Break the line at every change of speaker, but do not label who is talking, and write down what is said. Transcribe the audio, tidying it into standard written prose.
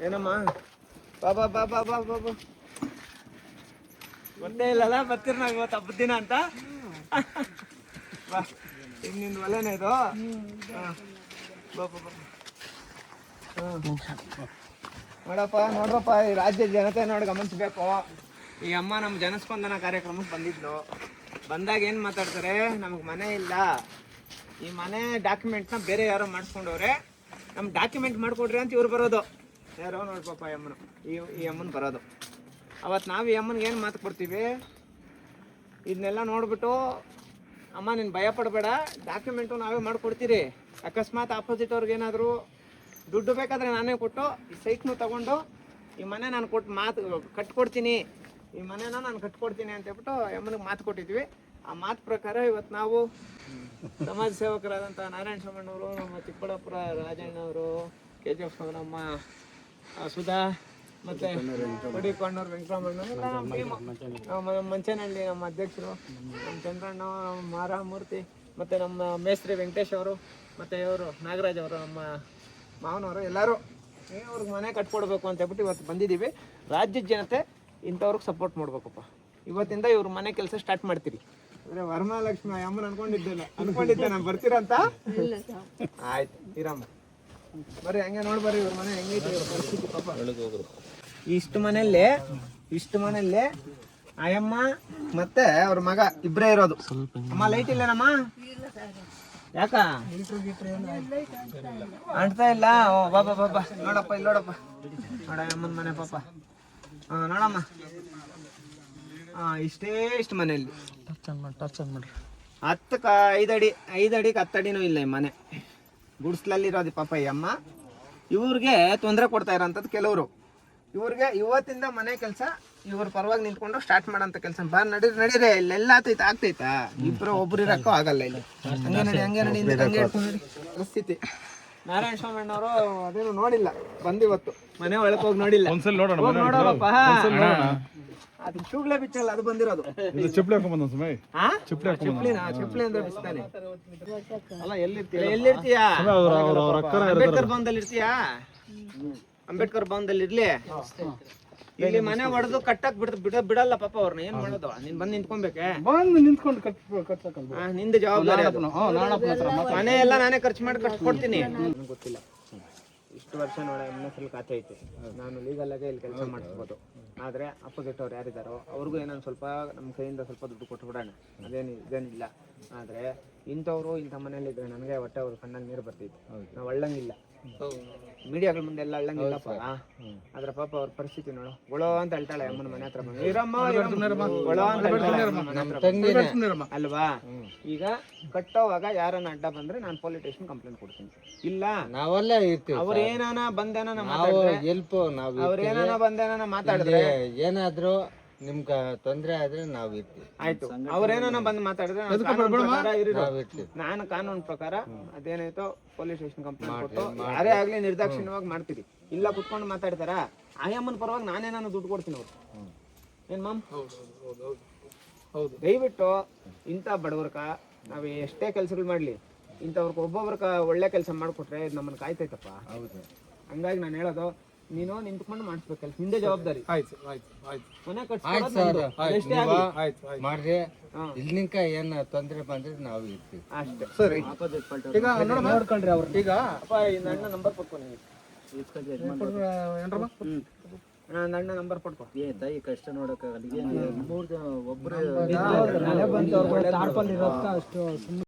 ಏನಮ್ಮ ಬಾಬಾ ಬಾಬಾ ಬಾಬಾ ಬಾಬಾ ಗೊತ್ತೇ ಇಲ್ಲಲ್ಲ ಬರ್ತೀರಿ ನಾವು ಇವತ್ತು ಹಬ್ಬದ ದಿನ ಅಂತ. ಬಾ ಈಗ ನಿಂದು ಒಲೆನೇ ಇದು. ಹಾಂ ಬಾಬಾ ಬಾಬಾ. ನೋಡಪ್ಪ ನೋಡ್ರಪ್ಪ, ಈ ರಾಜ್ಯದ ಜನತೆ ನೋಡಿ ಗಮನಿಸ್ಬೇಕು. ಈ ಅಮ್ಮ ನಮ್ಮ ಜನಸ್ಪಂದನ ಕಾರ್ಯಕ್ರಮಕ್ಕೆ ಬಂದಿದ್ಲು. ಬಂದಾಗ ಏನು ಮಾತಾಡ್ತಾರೆ, ನಮಗೆ ಮನೆ ಇಲ್ಲ, ಈ ಮನೆ ಡಾಕ್ಯುಮೆಂಟ್ನ ಬೇರೆ ಯಾರೋ ಮಾಡಿಸ್ಕೊಂಡವ್ರೆ, ನಮ್ಮ ಡಾಕ್ಯುಮೆಂಟ್ ಮಾಡಿಕೊಡ್ರಿ ಅಂತ ಇವ್ರು ಬರೋದು. ಯಾರೋ ನೋಡ್ಪಪ್ಪ ಈ ಅಮ್ಮನು, ಈ ಅಮ್ಮನ ಬರೋದು. ಅವತ್ತು ನಾವು ಈ ಅಮ್ಮನಿಗೆ ಏನು ಮಾತು ಕೊಡ್ತೀವಿ, ಇದನ್ನೆಲ್ಲ ನೋಡ್ಬಿಟ್ಟು ಅಮ್ಮ ನೀನು ಭಯ ಪಡಬೇಡ, ಡಾಕ್ಯುಮೆಂಟು ನಾವೇ ಮಾಡಿಕೊಡ್ತೀರಿ. ಅಕಸ್ಮಾತ್ ಆಪೋಸಿಟ್ ಅವ್ರಿಗೆ ಏನಾದರೂ ದುಡ್ಡು ಬೇಕಾದರೆ ನಾನೇ ಕೊಟ್ಟು ಈ ಸೈಟ್ನು ತೊಗೊಂಡು ಈ ಮನೆ ನಾನು ಕಟ್ಕೊಡ್ತೀನಿ, ಈ ಮನೆನ ನಾನು ಕಟ್ಕೊಡ್ತೀನಿ ಅಂತ ಹೇಳ್ಬಿಟ್ಟು ಅಮ್ಮನಿಗೆ ಮಾತು ಕೊಟ್ಟಿದ್ವಿ. ಆ ಮಾತು ಪ್ರಕಾರ ಇವತ್ತು ನಾವು ಸಮಾಜ ಸೇವಕರಾದಂಥ ನಾರಾಯಣ ಸ್ವಾಮಣ್ಣವರು, ನಮ್ಮ ಚಿಕ್ಕಬಳ್ಳಾಪುರ ರಾಜಣ್ಣವರು, KGF ನಮ್ಮ ಸುಧಾ, ಮತ್ತು ಕೊಡಿಕೊಂಡವ್ರು ವೆಂಕಟರಾಮಣ್ಣ, ಮಂಚನಹಳ್ಳಿ ನಮ್ಮ ಅಧ್ಯಕ್ಷರು, ನಮ್ಮ ಚಂದ್ರಣ್ಣ, ಮಾರಾಮೂರ್ತಿ, ಮತ್ತು ನಮ್ಮ ಮೇಸ್ತ್ರಿ ವೆಂಕಟೇಶ್ ಅವರು, ಮತ್ತು ಇವರು ನಾಗರಾಜ್ ಅವರು, ನಮ್ಮ ಮಾವನವರು, ಎಲ್ಲರೂ ಇವ್ರಿಗೆ ಮನೆ ಕಟ್ಕೊಡ್ಬೇಕು ಅಂತ ಹೇಳ್ಬಿಟ್ಟು ಇವತ್ತು ಬಂದಿದ್ದೀವಿ. ರಾಜ್ಯದ ಜನತೆ ಇಂಥವ್ರಿಗೆ ಸಪೋರ್ಟ್ ಮಾಡ್ಬೇಕಪ್ಪ. ಇವತ್ತಿಂದ ಇವ್ರ ಮನೆ ಕೆಲಸ ಸ್ಟಾರ್ಟ್ ಮಾಡ್ತೀರಿ. ಅಂದರೆ ವರಮಹಾಲಕ್ಷ್ಮಿ ಅಮ್ಮನ ಅನ್ಕೊಂಡಿದ್ದೆ ನಾನು ಬರ್ತೀರಂತ. ಆಯ್ತು ಇರಮ್ಮ ಬರ್ರಿ, ಹಂಗೆ ನೋಡಿ ಬರ್ರಿ ಇವ್ರ ಮನೆ ಹೆಂಗೈತಿ ಇವ್ರ ಪರಿಸ್ಥಿತಿ ಪಾಪ. ಇಷ್ಟು ಮನೆಯಲ್ಲಿ ಆಯಮ್ಮ ಮತ್ತೆ ಅವ್ರ ಮಗ ಇಬ್ಬರೇ ಇರೋದು. ಅಮ್ಮ ಲೈಟ್ ಇಲ್ಲೇನಮ್ಮ? ಯಾಕ ಅಂಟ್ತಾ ಇಲ್ಲ? ಓ ಬಾಬಾ ಬಾಬಾ ನೋಡಪ್ಪ, ಇಲ್ಲಿ ನೋಡಪ್ಪ, ನೋಡ ಅಮ್ಮನ ಮನೆ ಪಾಪ. ಹಾಂ ನೋಡಮ್ಮ, ಹಾಂ ಇಷ್ಟು ಮನೆಯಲ್ಲಿ 5 ಅಡಿಗೆ 10 ಅಡಿನೂ ಇಲ್ಲ ಈ ಮನೆ. ಗುಡ್ಸ್ಲಲ್ಲಿರೋದು ಪಾಪ ಈ ಅಮ್ಮ. ಇವ್ರಿಗೆ ತೊಂದರೆ ಕೊಡ್ತಾ ಇರೋಂಥದ್ದು ಕೆಲವರು. ಇವ್ರಿಗೆ ಇವತ್ತಿಂದ ಮನೆ ಕೆಲಸ ಇವ್ರ ಪರವಾಗಿ ನಿಂತ್ಕೊಂಡು ಸ್ಟಾರ್ಟ್ ಮಾಡೋಂಥ ಕೆಲಸ. ನಡೀರಿ ಇಲ್ಲೆಲ್ಲ ಆಗ್ತೈತಾ? ಒಬ್ರು ಇರಕ್ಕೂ ಆಗಲ್ಲ ಇಲ್ಲಿ. ಹಂಗೆ ನಡಿ ಪರಿಸ್ಥಿತಿ. ನಾರಾಯಣ ಸ್ವಾಮಣ್ಣವರು ಅದೇನು ನೋಡಿಲ್ಲ, ಬಂದಿವತ್ತು ಮನೆ ಒಳಗೆ ಹೋಗಿ ನೋಡಿಲ್ಲ. ನೋಡೋಣಪ್ಪ, ಅದು ಚೂಗ್ಲೆ ಬಿಚ್ಚಲ್ಲ, ಅದು ಬಂದಿರೋದು. ಚಪ್ಪಲಿ ಅಂದ್ರೆ ಬಿಸ್ತಾನೆ ಅಲ್ಲ. ಎಲ್ಲಿರ್ತೀಯಾ? ಅಂಬೇಡ್ಕರ್ ಭವನದಲ್ಲಿ ಇರ್ತೀಯಾ? ಅಂಬೇಡ್ಕರ್ ಭವನದಲ್ಲಿ ಇರ್ಲಿ. ಇಲ್ಲಿ ಮನೆ ಹೊಡೆದು ಕಟ್ಟಕ್ ಬಿಡಲ್ಲ ಪಾಪ ಅವ್ರನ್ನ. ಏನ್ ಮಾಡೋದು? ನೀನ್ ಬಂದು ನಿಂತ್ಕೊಬೇಕೆ? ನಿಂದ ಜವಾಬ್ದಾರಿ. ಮನೆ ಎಲ್ಲ ನಾನೇ ಖರ್ಚು ಮಾಡಿ ಕಟ್ಕೊಡ್ತೀನಿ. ಗೊತ್ತಿಲ್ಲ, ಇಷ್ಟು ವರ್ಷ ನೋಡಿ MNFL ಖಾತೆ ಐತೆ, ನಾನು ಲೀಗಲ್ ಆಗಿ ಇಲ್ಲಿ ಕೆಲಸ ಮಾಡಿಸ್ಬೋದು. ಆದರೆ ಅಪೋಸಿಟ್ ಅವ್ರು ಯಾರಿದ್ದಾರೋ ಅವ್ರಿಗೂ ಏನೊಂದು ಸ್ವಲ್ಪ ನಮ್ಮ ಕೈಯಿಂದ ಸ್ವಲ್ಪ ದುಡ್ಡು ಕೊಟ್ಟು ಬಿಡೋಣ, ಇದೇನಿಲ್ಲ. ಆದರೆ ಇಂಥವ್ರು ಇಂಥ ಮನೇಲಿದ್ರೆ ನನಗೆ ಹೊಟ್ಟೆ ಅವ್ರ ಕಣ್ಣಲ್ಲಿ ನೀರು ಬರ್ತೈತೆ. ನಾವು ಅಳ್ಳಂಗಿಲ್ಲ, ಮೀಡಿಯಾಗಳ ಮುಂದೆ ಎಲ್ಲ ಅಳ್ಳಂಗಿಲ್ಲಪ್ಪ. ಆದ್ರೆ ಪಾಪ ಅವ್ರ ಪರಿಸ್ಥಿತಿ ನೋಡು, ಗೊಳೋ ಅಂತ ಹೇಳ್ತಾಳೆ ಅಮ್ಮನ ಮನೆ ಹತ್ರ ಬಂದು. ಗೊಳೋ ಅಂತ ಅಲ್ವಾ? ಈಗ ಕಟ್ಟೋವಾಗ ಯಾರನ್ನ ಅಡ್ಡ ಬಂದ್ರೆ ನಾನು ಪೊಲೀಸ್ ಸ್ಟೇಷನ್ ಕಂಪ್ಲೇಂಟ್ ಕೊಡ್ತೀನಿ. ಇಲ್ಲ ನಾವೆಲ್ಲ ಅವ್ರೇನಾನ ಬಂದೇನ ಅವ್ರೇನಾನ ಬಂದೇನ ಮಾತಾಡಿದ್ರೆ, ಏನಾದ್ರು ನಿಮ್ಗೆ ತೊಂದ್ರೆ ಆದ್ರೆ ನಾವು ಇರ್ತೀವಿ. ಆಯ್ತು, ಅವ್ರೇನ ಬಂದು ಮಾತಾಡಿದ್ರೆ ನಾನು ಕಾನೂನು ಪ್ರಕಾರ ಅದೇನಾಯ್ತೋ ಪೊಲೀಸ್ ಸ್ಟೇಷನ್ ಕಂಪ್ಲೇಂಟ್ ಕೊಟ್ಟು ಯಾರೇ ಆಗ್ಲಿ ನಿರ್ದಾಕ್ಷಿಣ್ಯವಾಗಿ ಮಾಡ್ತೀವಿ. ಇಲ್ಲ ಕುತ್ಕೊಂಡು ಮಾತಾಡ್ತಾರ, ಆಯಮ್ಮನ ಪರವಾಗಿ ನಾನೇನಾನು ದುಡ್ಡು ಕೊಡ್ತೀನಿ ಅವ್ರು. ಏನ್ ಮಾಮ್? ಹೌದು. ದಯವಿಟ್ಟು ಇಂಥ ಬಡವರ್ಕ ನಾವು ಎಷ್ಟೇ ಕೆಲ್ಸಗಳು ಮಾಡ್ಲಿ, ಇಂಥವ್ರಿಗೆ ಒಬ್ಬೊಬ್ರಕ ಒಳ್ಳೆ ಕೆಲಸ ಮಾಡ್ಕೊಟ್ರೆ ನಮ್ಮನ್ನ ಕಾಯ್ತೈತಪ್ಪ. ಹಂಗಾಗಿ ನಾನು ಹೇಳೋದು, ನೀನು ನಿಂತ್ಕೊಂಡು ಮಾಡಿಸ್ಬೇಕು ಕೆಲಸ, ನಿಂದೆ ಜವಾಬ್ದಾರಿ. ಮನೆ ಮಾಡ್ರಿ, ಇಲ್ಲಿಂಕ ಏನ್ ತೊಂದ್ರೆ ಬಂದ್ರೆ ನಾವು ಇರ್ತೀವಿ ಅಷ್ಟೇ. ಸರಿ, ಈಗ ನೋಡ್ಕೊಂಡ್ರಿ ಅವ್ರು. ಈಗ ನನ್ನ ನಂಬರ್ ಪಡ್ಕೊಂಡು ನನ್ನ ನಂಬರ್ ಪಡ್ಕೊ. ತಾಯಿ ಕಷ್ಟ ನೋಡಕ್ ಒಬ್ರು